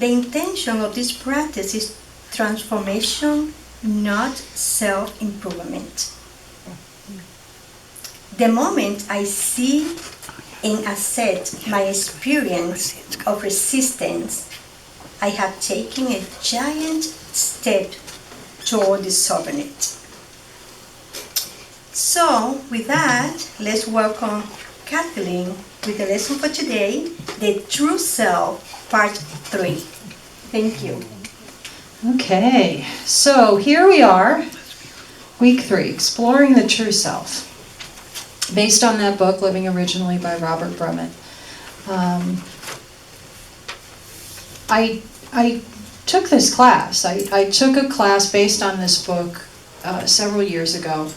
The intention of this practice is transformation, not self-improvement. The moment I see and accept my experience of resistance, I have taken a giant step toward dissolving it. So, with that, let's welcome Kathleen with the lesson for today, The True Self, Part 3. Thank you. Okay, so here we are, week 3, Exploring the True Self, based on that book, Living Originally by Robert Brummett. I took this class. I took a class based on this book several years ago,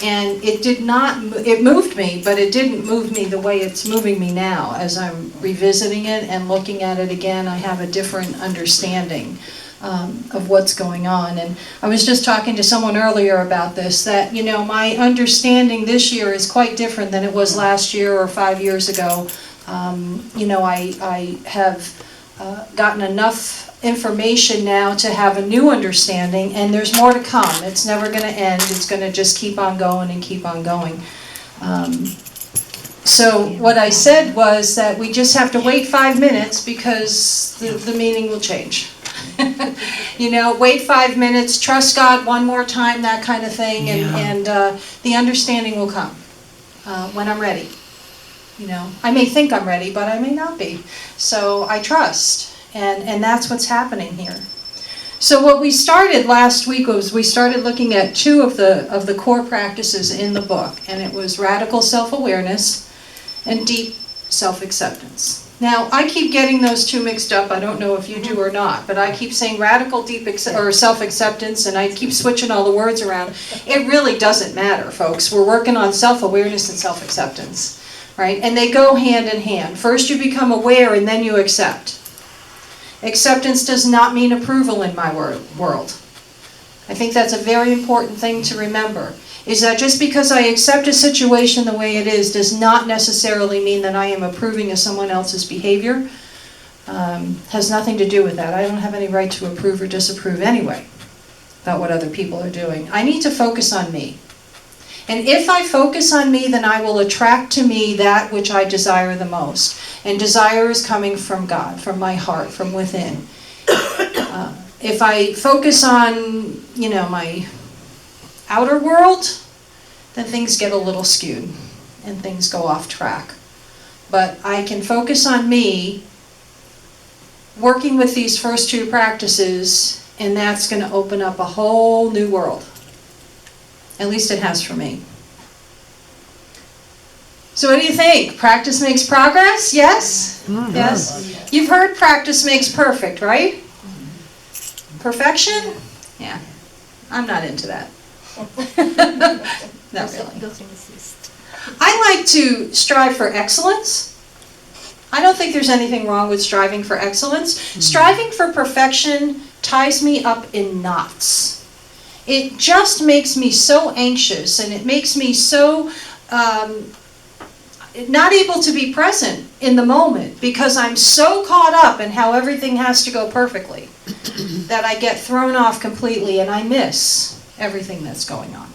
and it moved me, but it didn't move me the way it's moving me now. As I'm revisiting it and looking at it again, I have a different understanding of what's going on. And I was just talking to someone earlier about this, that, my understanding this year is quite different than it was last year or 5 years ago. I have gotten enough information now to have a new understanding, and there's more to come. It's never going to end. It's going to just keep on going and keep on going. So what I said was that we just have to wait 5 minutes because the meaning will change. Wait 5 minutes, trust God one more time, that kind of thing, and the understanding will come when I'm ready. I may think I'm ready, but I may not be. So I trust, and that's what's happening here. So what we started last week was we started looking at 2 of the core practices in the book, and it was radical self-awareness and deep self-acceptance. Now, I keep getting those 2 mixed up. I don't know if you do or not, but I keep saying radical or self-acceptance, and I keep switching all the words around. It really doesn't matter, folks. We're working on self-awareness and self-acceptance. Right? And they go hand in hand. First you become aware and then you accept. Acceptance does not mean approval in my world. I think that's a very important thing to remember, is that just because I accept a situation the way it is does not necessarily mean that I am approving of someone else's behavior. Has nothing to do with that. I don't have any right to approve or disapprove anyway about what other people are doing. I need to focus on me. And if I focus on me, then I will attract to me that which I desire the most. And desire is coming from God, from my heart, from within. If I focus on, my outer world, then things get a little skewed and things go off track. But I can focus on me, working with these first 2 practices, and that's going to open up a whole new world. At least it has for me. So what do you think? Practice makes progress? Yes? Mm-hmm. Yes? You've heard practice makes perfect, right? Perfection? Yeah. I'm not into that. Not really. I like to strive for excellence. I don't think there's anything wrong with striving for excellence. Striving for perfection ties me up in knots. It just makes me so anxious, and it makes me so not able to be present in the moment because I'm so caught up in how everything has to go perfectly that I get thrown off completely and I miss everything that's going on.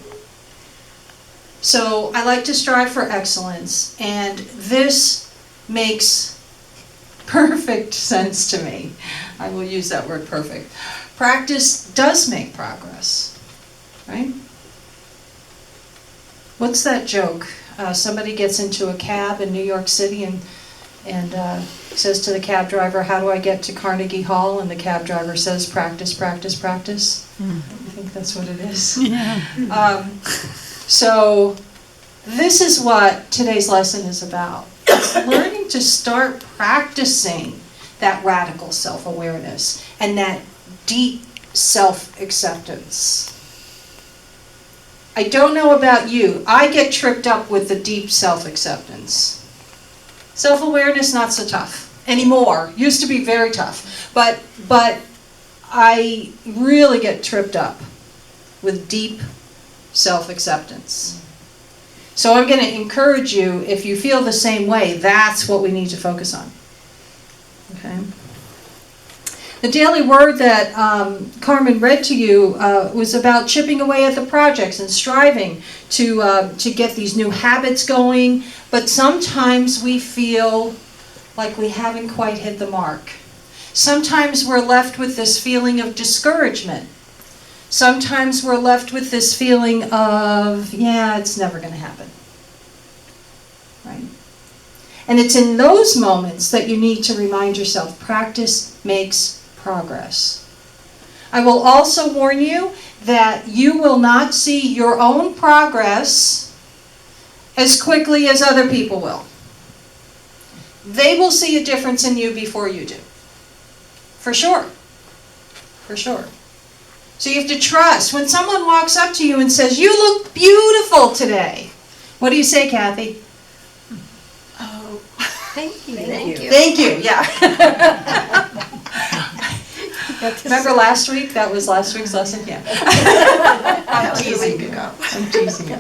So I like to strive for excellence, and this makes perfect sense to me. I will use that word perfect. Practice does make progress. Right? What's that joke? Somebody gets into a cab in New York City and says to the cab driver, "How do I get to Carnegie Hall?" And the cab driver says, "Practice, practice, practice." I think that's what it is. Yeah. So this is what today's lesson is about. It's learning to start practicing that radical self-awareness and that deep self-acceptance. I don't know about you. I get tripped up with the deep self-acceptance. Self-awareness, not so tough anymore. Used to be very tough. But I really get tripped up with deep self-acceptance. So I'm going to encourage you, if you feel the same way, that's what we need to focus on. Okay? The daily word that Carmen read to you was about chipping away at the projects and striving to get these new habits going. But sometimes we feel like we haven't quite hit the mark. Sometimes we're left with this feeling of discouragement. Sometimes we're left with this feeling of, yeah, it's never going to happen. Right? And it's in those moments that you need to remind yourself, practice makes progress. I will also warn you that you will not see your own progress as quickly as other people will. They will see a difference in you before you do. For sure. For sure. So you have to trust. When someone walks up to you and says, "You look beautiful today," what do you say, Kathy? Oh, Thank you. Thank you, yeah. Remember last week? That was last week's lesson? Yeah. I'm teasing you. I'm teasing you.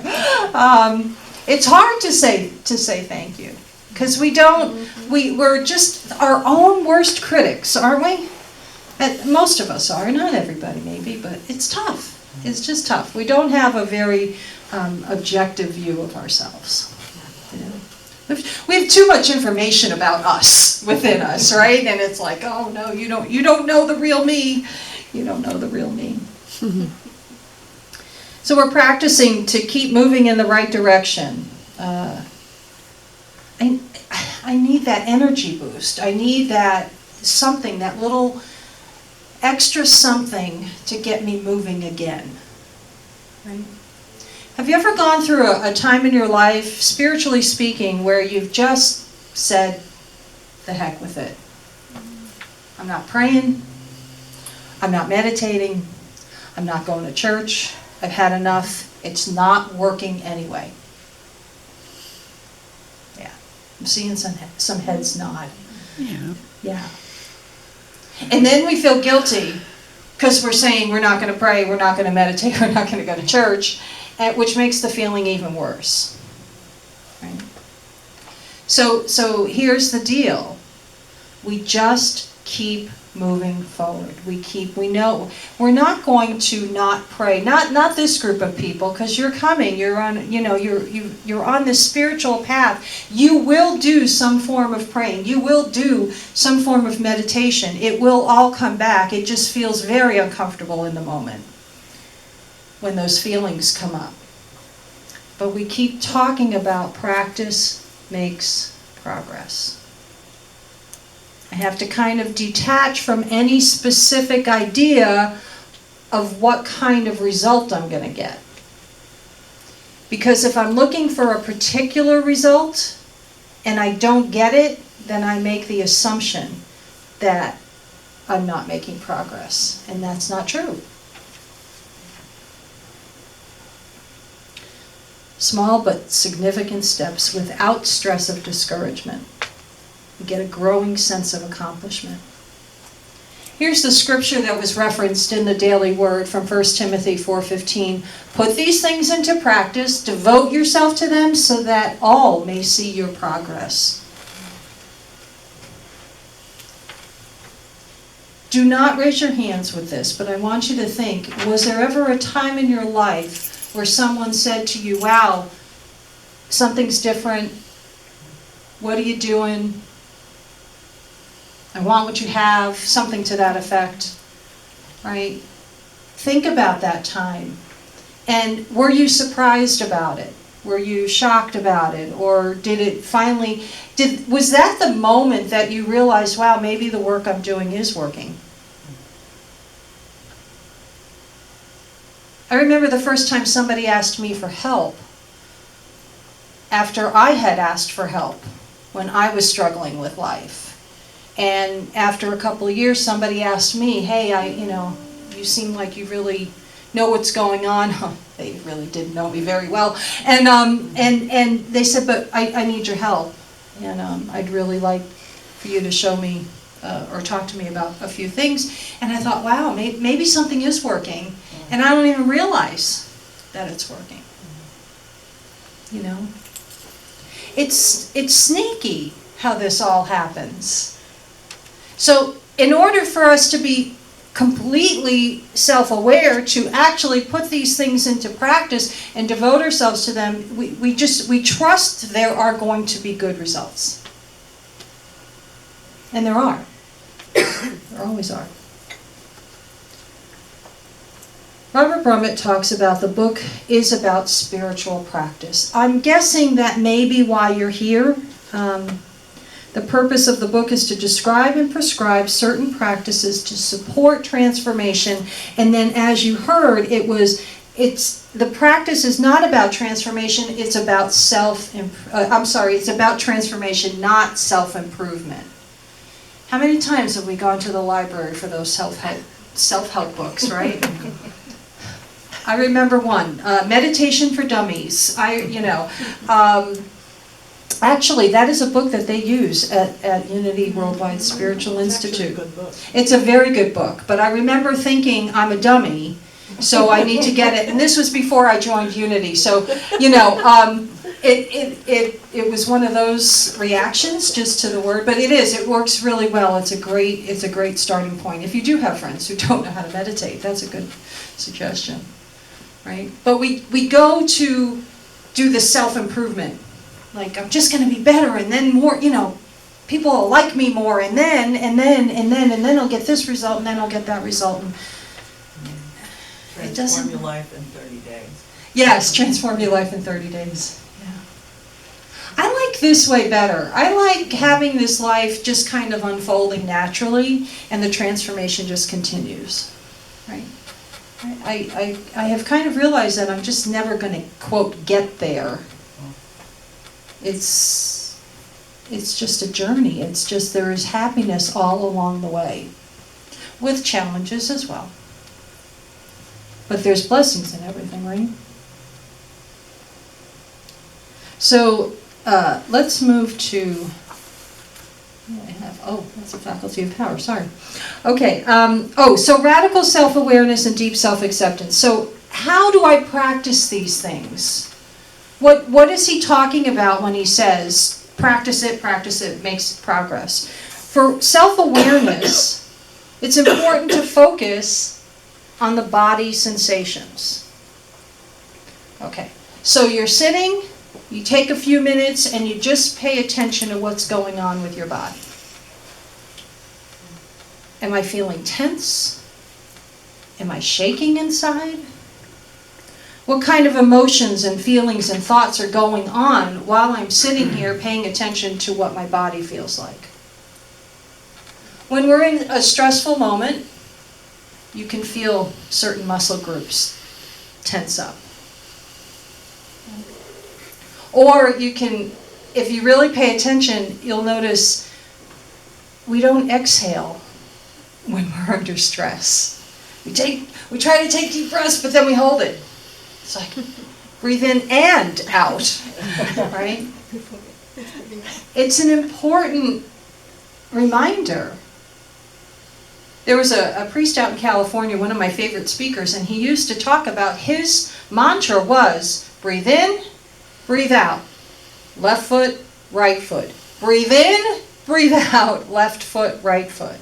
It's hard to say thank you. Because we're just our own worst critics, aren't we? And most of us are, not everybody maybe, but it's tough. It's just tough. We don't have a very objective view of ourselves. You know? We have too much information about us within us, right? And it's like, oh no, you don't know the real me. You don't know the real me. So we're practicing to keep moving in the right direction. I need that energy boost. I need that something, that little extra something to get me moving again. Right? Have you ever gone through a time in your life, spiritually speaking, where you've just said, the heck with it? I'm not praying. I'm not meditating. I'm not going to church. I've had enough. It's not working anyway. Yeah. I'm seeing some heads nod. Yeah. And then we feel guilty because we're saying we're not going to pray, we're not going to meditate, we're not going to go to church, which makes the feeling even worse. Right? So here's the deal. We just keep moving forward. We know we're not going to not pray. Not this group of people, because you're coming. You're on. You're on this spiritual path. You will do some form of praying. You will do some form of meditation. It will all come back. It just feels very uncomfortable in the moment when those feelings come up. But we keep talking about practice makes progress. I have to kind of detach from any specific idea of what kind of result I'm going to get. Because if I'm looking for a particular result and I don't get it, then I make the assumption that I'm not making progress. And that's not true. Small but significant steps without stress of discouragement. You get a growing sense of accomplishment. Here's the scripture that was referenced in the daily word from 1 Timothy 4:15. Put these things into practice, devote yourself to them so that all may see your progress. Do not raise your hands with this, but I want you to think, was there ever a time in your life where someone said to you, wow, something's different, what are you doing? I want what you have, something to that effect, right? Think about that time. And were you surprised about it? Were you shocked about it? Or did it finally, was that the moment that you realized, wow, maybe the work I'm doing is working? I remember the first time somebody asked me for help after I had asked for help when I was struggling with life. And after a couple of years, somebody asked me, hey, you seem like you really know what's going on. They really didn't know me very well. And they said, but I need your help. And I'd really like for you to show me or talk to me about a few things. And I thought, wow, maybe something is working. And I don't even realize that it's working. You know? It's sneaky how this all happens. So in order for us to be completely self-aware, to actually put these things into practice and devote ourselves to them, we trust there are going to be good results. And there are. There always are. Robert Brummett talks about the book is about spiritual practice. I'm guessing that may be why you're here. The purpose of the book is to describe and prescribe certain practices to support transformation. And then, as you heard, the practice is not about transformation, it's about it's about transformation, not self-improvement. How many times have we gone to the library for those self-help books, right? I remember one, Meditation for Dummies. Actually, that is a book that they use at Unity Worldwide Spiritual Institute. It's a very good book, but I remember thinking, I'm a dummy, so I need to get it. And this was before I joined Unity, so, it was one of those reactions just to the word, but it works really well. It's a great starting point. If you do have friends who don't know how to meditate, that's a good suggestion, right? But we go to do the self-improvement. Like, I'm just going to be better, and then more, people will like me more, and then I'll get this result, and then I'll get that result. And it doesn't. Transform your life in 30 days. Yes, transform your life in 30 days. Yeah. I like this way better. I like having this life just kind of unfolding naturally, and the transformation just continues, right? I have kind of realized that I'm just never going to, quote, get there. It's just a journey. It's just there is happiness all along the way, with challenges as well. But there's blessings in everything, right? So let's move to. That's a faculty of power. Sorry. Okay. So radical self-awareness and deep self-acceptance. So how do I practice these things? What is he talking about when he says, practice it, makes progress? For self-awareness, it's important to focus on the body sensations. Okay, so you're sitting, you take a few minutes, and you just pay attention to what's going on with your body. Am I feeling tense? Am I shaking inside? What kind of emotions and feelings and thoughts are going on while I'm sitting here paying attention to what my body feels like? When we're in a stressful moment, you can feel certain muscle groups tense up. Or you can, if you really pay attention, you'll notice we don't exhale when we're under stress. We try to take deep breaths, but then we hold it. It's like, breathe in and out, right? It's an important reminder. There was a priest out in California, one of my favorite speakers, and he used to talk about his mantra was, breathe in, breathe out, left foot, right foot. Breathe in, breathe out, left foot, right foot.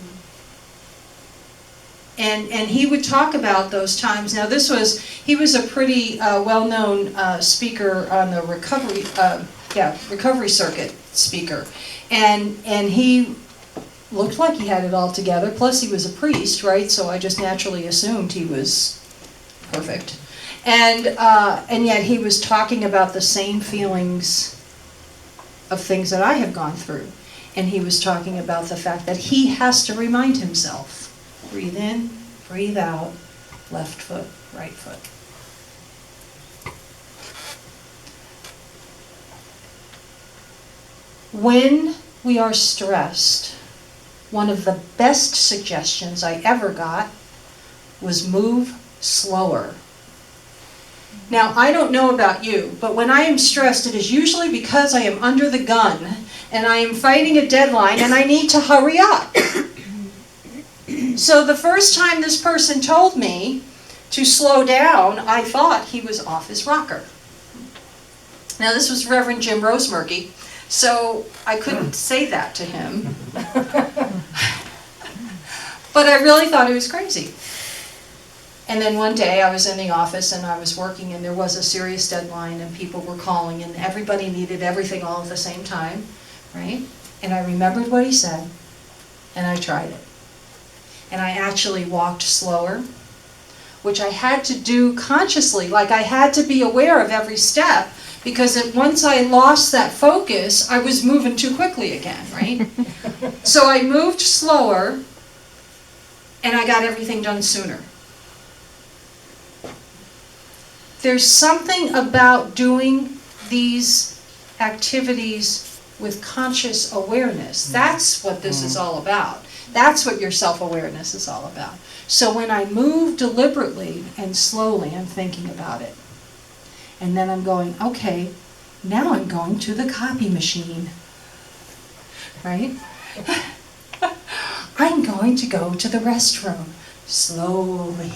And he would talk about those times. Now he was a pretty well-known speaker on the recovery circuit speaker. And he looked like he had it all together, plus he was a priest, right? So I just naturally assumed he was perfect. And yet he was talking about the same feelings of things that I have gone through. And he was talking about the fact that he has to remind himself, breathe in, breathe out, left foot, right foot. When we are stressed, one of the best suggestions I ever got was move slower. Now, I don't know about you, but when I am stressed, it is usually because I am under the gun and I am fighting a deadline and I need to hurry up. So the first time this person told me to slow down, I thought he was off his rocker. Now, this was Reverend Jim Rosemurky, so I couldn't say that to him. But I really thought he was crazy. And then one day I was in the office and I was working and there was a serious deadline and people were calling and everybody needed everything all at the same time, right? And I remembered what he said and I tried it. And I actually walked slower, which I had to do consciously, like I had to be aware of every step, because once I lost that focus, I was moving too quickly again, right? So I moved slower, and I got everything done sooner. There's something about doing these activities with conscious awareness. That's what this is all about. That's what your self-awareness is all about. So when I move deliberately and slowly, I'm thinking about it. And then I'm going, okay, now I'm going to the copy machine, right? I'm going to go to the restroom, slowly.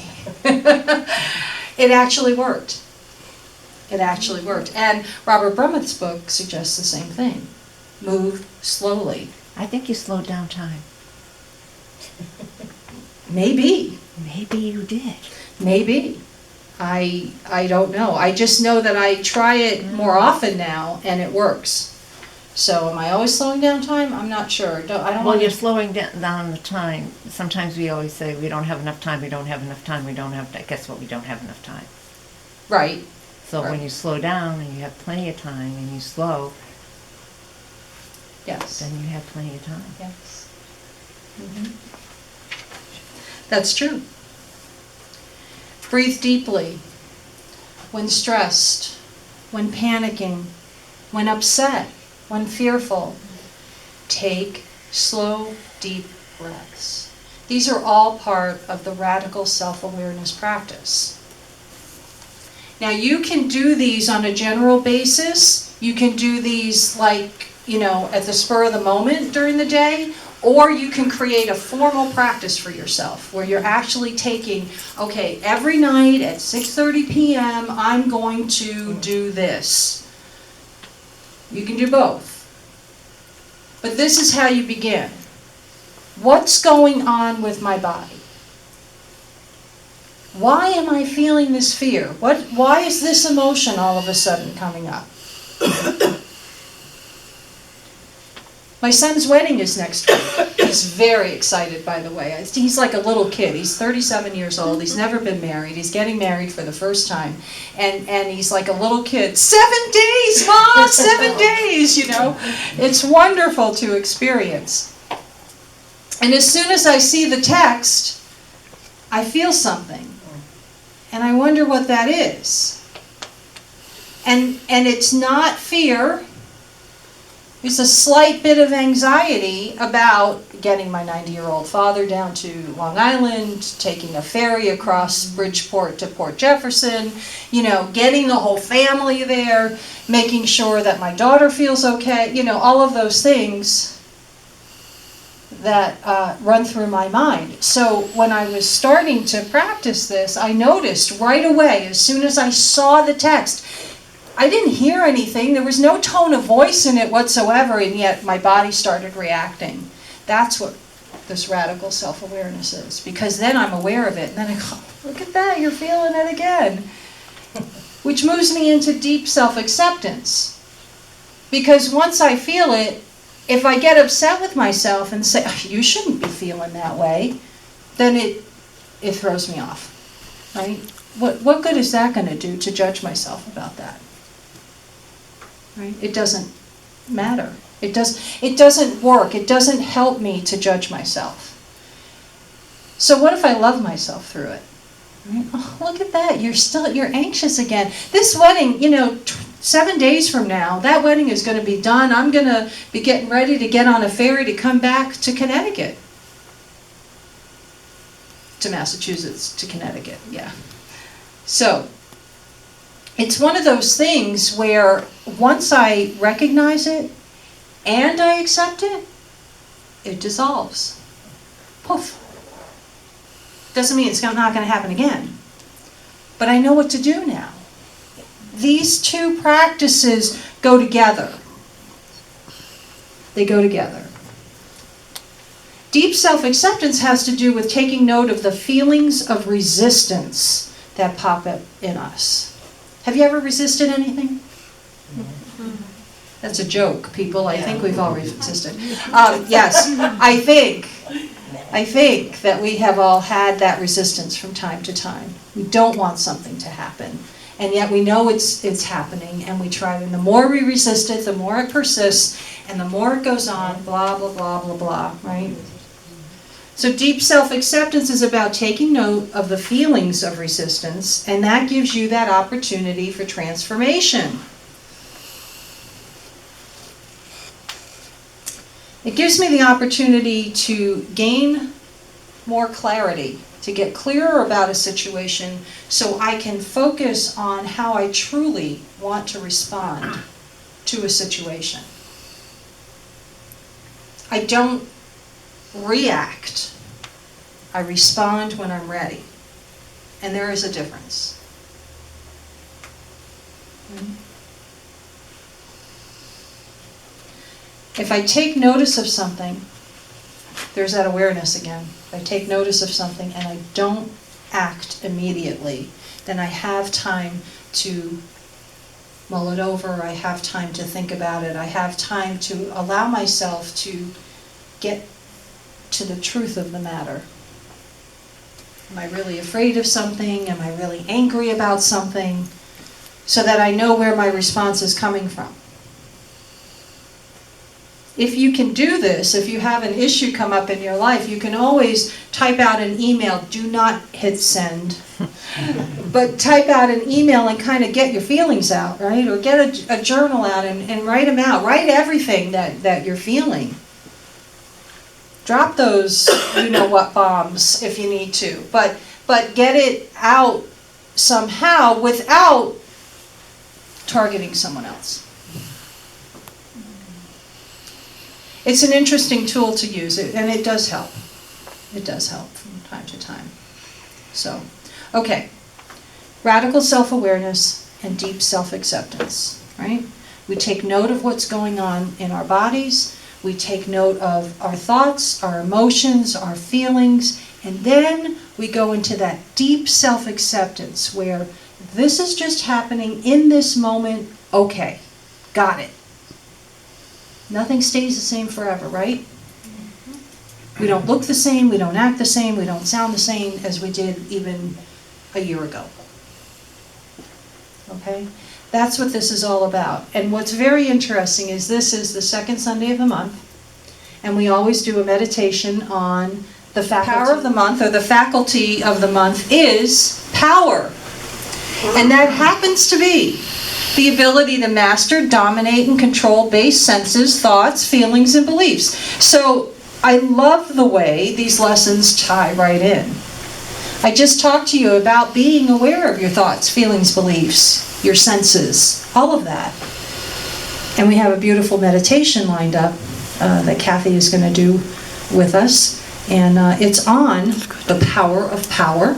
It actually worked. It actually worked. And Robert Brummett's book suggests the same thing. Move slowly. I think you slowed down time. Maybe. Maybe you did. Maybe. I don't know. I just know that I try it more often now and it works. So am I always slowing down time? I'm not sure. I don't Well, want you're to... slowing down the time. Sometimes we always say we don't have enough time, we don't have enough time, we don't have time. Guess what? We don't have enough time. Right. So Right. when you slow down and you have plenty of time and you slow, Yes. then you have plenty of time. Yes. Mhm. That's true. Breathe deeply when stressed, when panicking, when upset, when fearful. Take slow, deep breaths. These are all part of the radical self-awareness practice. Now you can do these on a general basis. You can do these like, at the spur of the moment during the day, or you can create a formal practice for yourself where you're actually taking, okay, every night at 6:30 p.m. I'm going to do this. You can do both. But this is how you begin. What's going on with my body? Why am I feeling this fear? Why is this emotion all of a sudden coming up? My son's wedding is next week. He's very excited, by the way. He's like a little kid. He's 37 years old. He's never been married. He's getting married for the first time. And he's like a little kid. 7 days, Mom! 7 days, It's wonderful to experience. And as soon as I see the text, I feel something. And I wonder what that is. And it's not fear. There's a slight bit of anxiety about getting my 90-year-old father down to Long Island, taking a ferry across Bridgeport to Port Jefferson, getting the whole family there, making sure that my daughter feels okay, all of those things that run through my mind. So when I was starting to practice this, I noticed right away, as soon as I saw the text, I didn't hear anything. There was no tone of voice in it whatsoever, and yet my body started reacting. That's what this radical self-awareness is, because then I'm aware of it, and then I go, look at that, you're feeling it again. Which moves me into deep self-acceptance. Because once I feel it, if I get upset with myself and say, oh, you shouldn't be feeling that way, then it throws me off, right? What good is that going to do to judge myself about that? Right? It doesn't matter. It doesn't work. It doesn't help me to judge myself. So what if I love myself through it? Right? Oh, look at that. You're anxious again. This wedding, 7 days from now, that wedding is going to be done. I'm going to be getting ready to get on a ferry to come back to Connecticut. To Massachusetts, to Connecticut, yeah. So, it's one of those things where once I recognize it and I accept it, it dissolves. Poof. Doesn't mean it's not going to happen again. But I know what to do now. These two practices go together. They go together. Deep self-acceptance has to do with taking note of the feelings of resistance that pop up in us. Have you ever resisted anything? That's a joke, people. I think we've all resisted. Yes, I think that we have all had that resistance from time to time. We don't want something to happen, and yet we know it's happening, and we try. And the more we resist it, the more it persists, and the more it goes on. Blah blah blah blah blah. Right? So deep self-acceptance is about taking note of the feelings of resistance, and that gives you that opportunity for transformation. It gives me the opportunity to gain more clarity, to get clearer about a situation so I can focus on how I truly want to respond to a situation. I don't react. I respond when I'm ready. And there is a difference. If I take notice of something, there's that awareness again. If I take notice of something and I don't act immediately, then I have time to mull it over, I have time to think about it, I have time to allow myself to get to the truth of the matter. Am I really afraid of something? Am I really angry about something? So that I know where my response is coming from. If you can do this, if you have an issue come up in your life, you can always type out an email. Do not hit send. But type out an email and kind of get your feelings out, right? Or get a journal out and write them out. Write everything that you're feeling. Drop those you-know-what bombs if you need to. But get it out somehow without targeting someone else. It's an interesting tool to use, and it does help. It does help from time to time. So, okay. Radical self-awareness and deep self-acceptance, right? We take note of what's going on in our bodies. We take note of our thoughts, our emotions, our feelings, and then we go into that deep self-acceptance where this is just happening in this moment. Okay, got it. Nothing stays the same forever, right? We don't look the same, we don't act the same, we don't sound the same as we did even a year ago. Okay? That's what this is all about. And what's very interesting is this is the second Sunday of the month, and we always do a meditation on the power of the month, or the faculty of the month is power. And that happens to be the ability to master, dominate, and control base senses, thoughts, feelings, and beliefs. So I love the way these lessons tie right in. I just talked to you about being aware of your thoughts, feelings, beliefs, your senses, all of that. And we have a beautiful meditation lined up that Kathy is going to do with us. And it's on the power of power,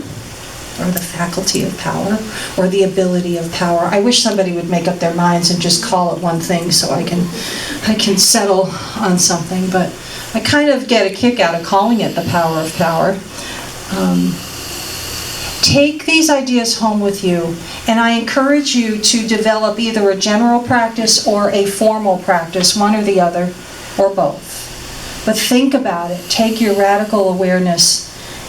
or the faculty of power, or the ability of power. I wish somebody would make up their minds and just call it one thing so I can settle on something, but I kind of get a kick out of calling it the power of power. Take these ideas home with you, and I encourage you to develop either a general practice or a formal practice, one or the other, or both. But think about it. Take your radical awareness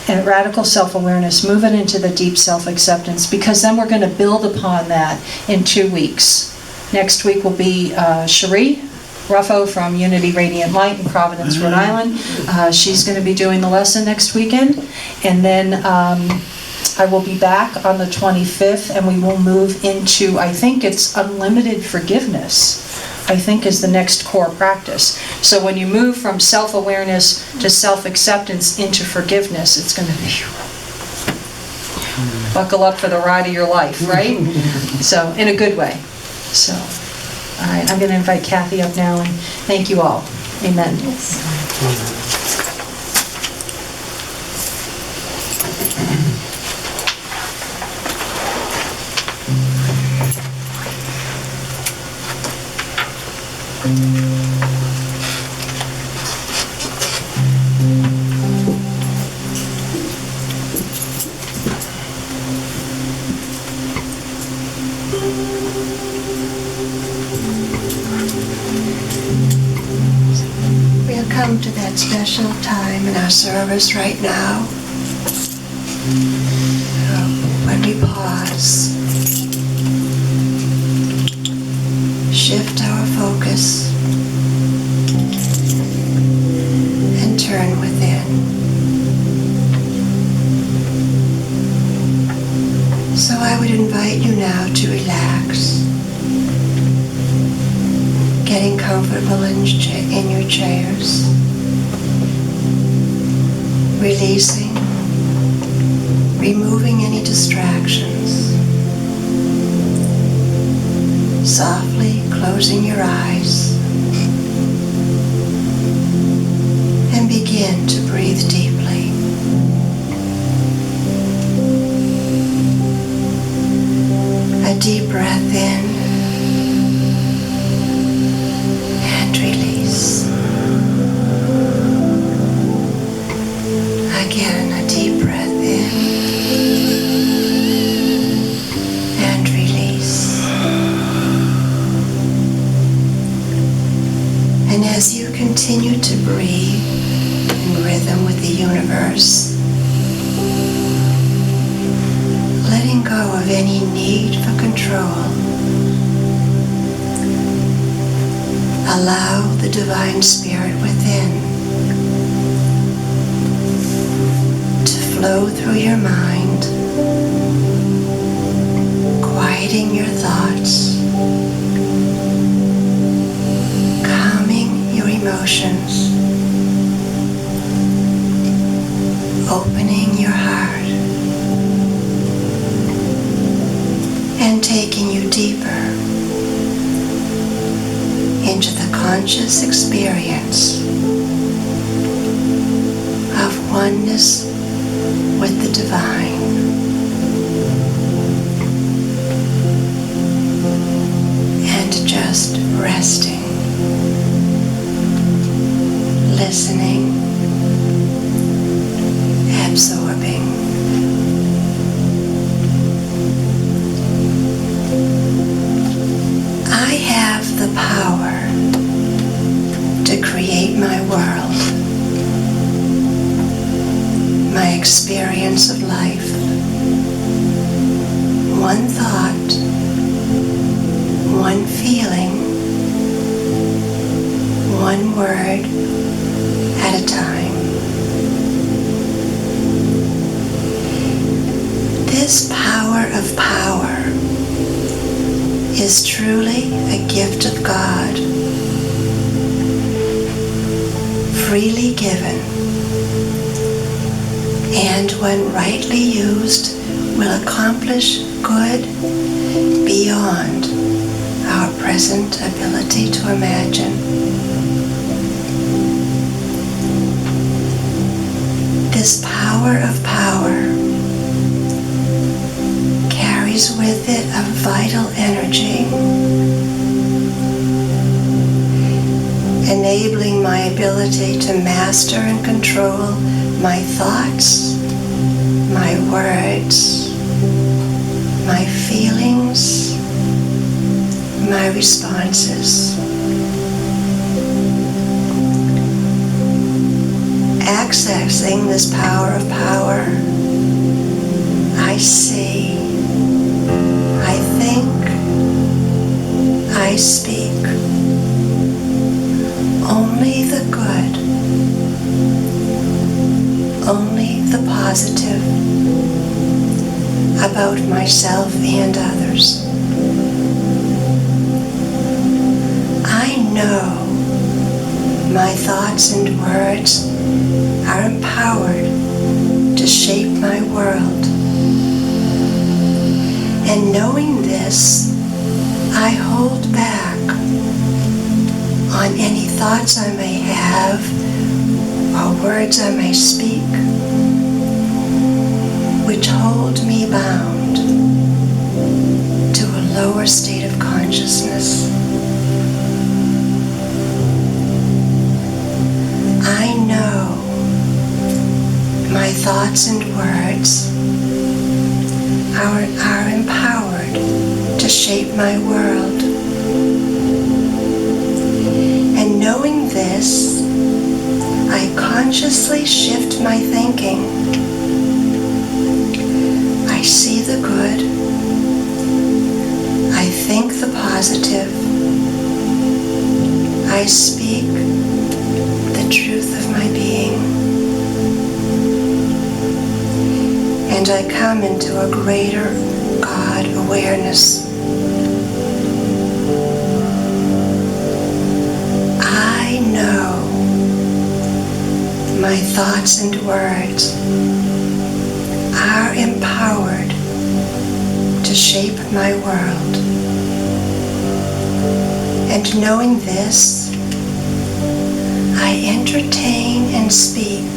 and radical self-awareness, move it into the deep self-acceptance, because then we're going to build upon that in 2 weeks. Next week will be Cherie Ruffo from Unity Radiant Light in Providence, Rhode Island. She's going to be doing the lesson next weekend. And then I will be back on the 25th, and we will move into, I think it's unlimited forgiveness, I think is the next core practice. So when you move from self-awareness to self-acceptance into forgiveness, it's going to be buckle up for the ride of your life, right? So, in a good way. So, all right, I'm going to invite Kathy up now, and thank you all. Amen. special time in our service right now when we pause, shift our focus, and turn within. So I would invite you now to relax, getting comfortable in your chairs, releasing, removing any distractions, softly closing your eyes, and begin to breathe deeply. A deep breath in and release. Again, a deep breath in and release. And as you continue to breathe in rhythm with the universe, letting go of any need for control, allow the divine spirit within to flow through your mind, quieting your thoughts, calming your emotions, opening your heart, and taking you deeper into the conscious experience of oneness with the divine. And just resting, listening, absorbing. I have the power to create my world, my experience of life, one thought, one feeling, one word at a time. This power of power is truly a gift of God, freely given, and when rightly used, will accomplish good beyond our present ability to imagine. This power of power carries with it a vital energy, enabling my ability to master and control my thoughts, my words, my feelings, my responses. Accessing this power of power, I see, I think, I speak only the good, only the positive about myself and others. I know my thoughts and words are empowered to shape my world. And knowing this, I hold back on any thoughts I may have or words I may speak, which hold me bound to a lower state of consciousness. I know my thoughts and words are empowered to shape my world. And knowing this, I consciously shift my thinking. I see the good. I think the positive. I speak the truth of my being. And I come into a greater God awareness. I know my thoughts and words are empowered to shape my world. And knowing this, I entertain and speak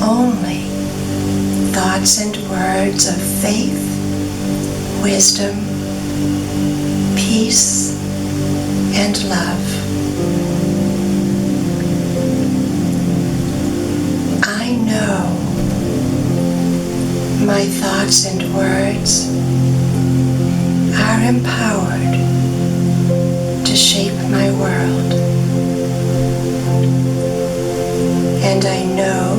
only thoughts and words of faith, wisdom, peace, and love. I know my thoughts and words are empowered to shape my world. And I know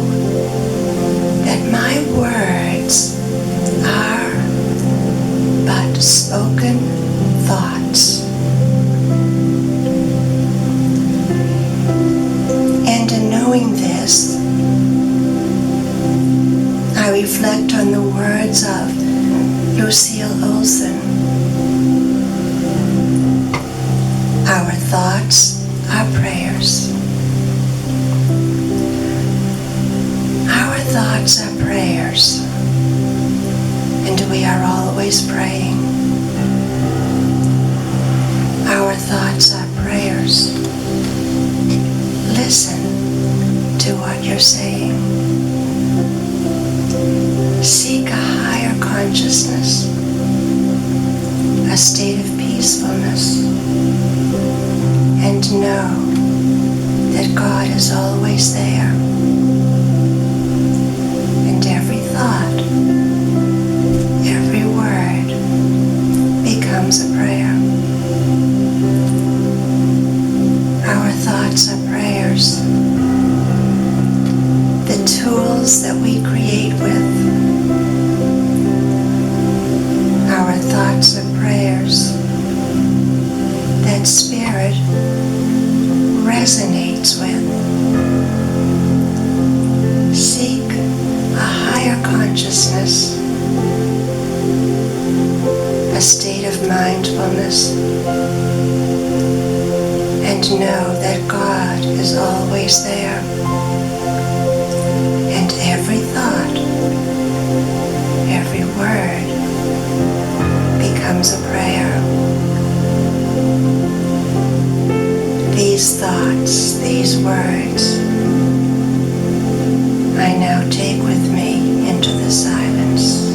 that my words are but spoken thoughts. And in knowing this, I reflect on the words of Lucille Olson. Our thoughts are prayers. Our thoughts are prayers, and we are always praying. Our thoughts are prayers. Listen to what you're saying. Seek a higher consciousness, a state of peacefulness, and know that God is always there. And every thought, every word becomes a prayer. Our thoughts are prayers. The tools that we create with. Our thoughts are prayers that Spirit resonates with. Seek a higher consciousness, a state of mindfulness, and know that God is always there. And every thought, every word becomes a prayer. These thoughts, these words, I now take with me into the silence.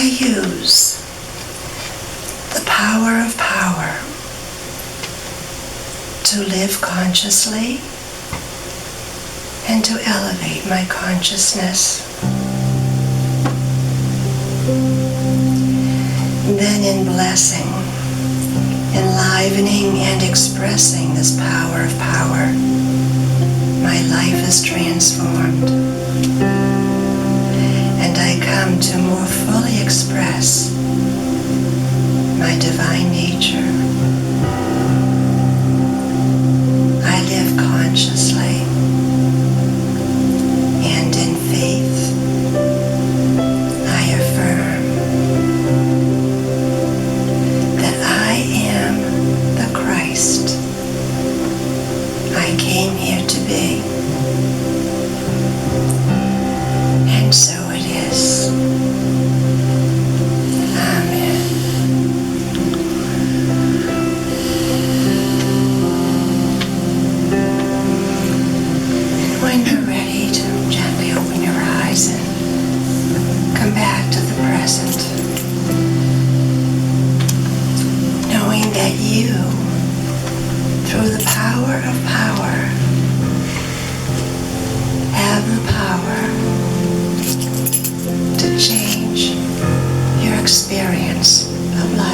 I use the power of power to live consciously and to elevate my consciousness. Then in blessing, in light, enlivening and expressing this power of power, my life is transformed, and I come to more fully express my divine nature. I live consciously and in faith. I affirm that I am the Christ I came here to be. And so it is. Amen. When you're ready to gently open your eyes and come back to the present, knowing that you, through the power of power, have the power to change your experience of life.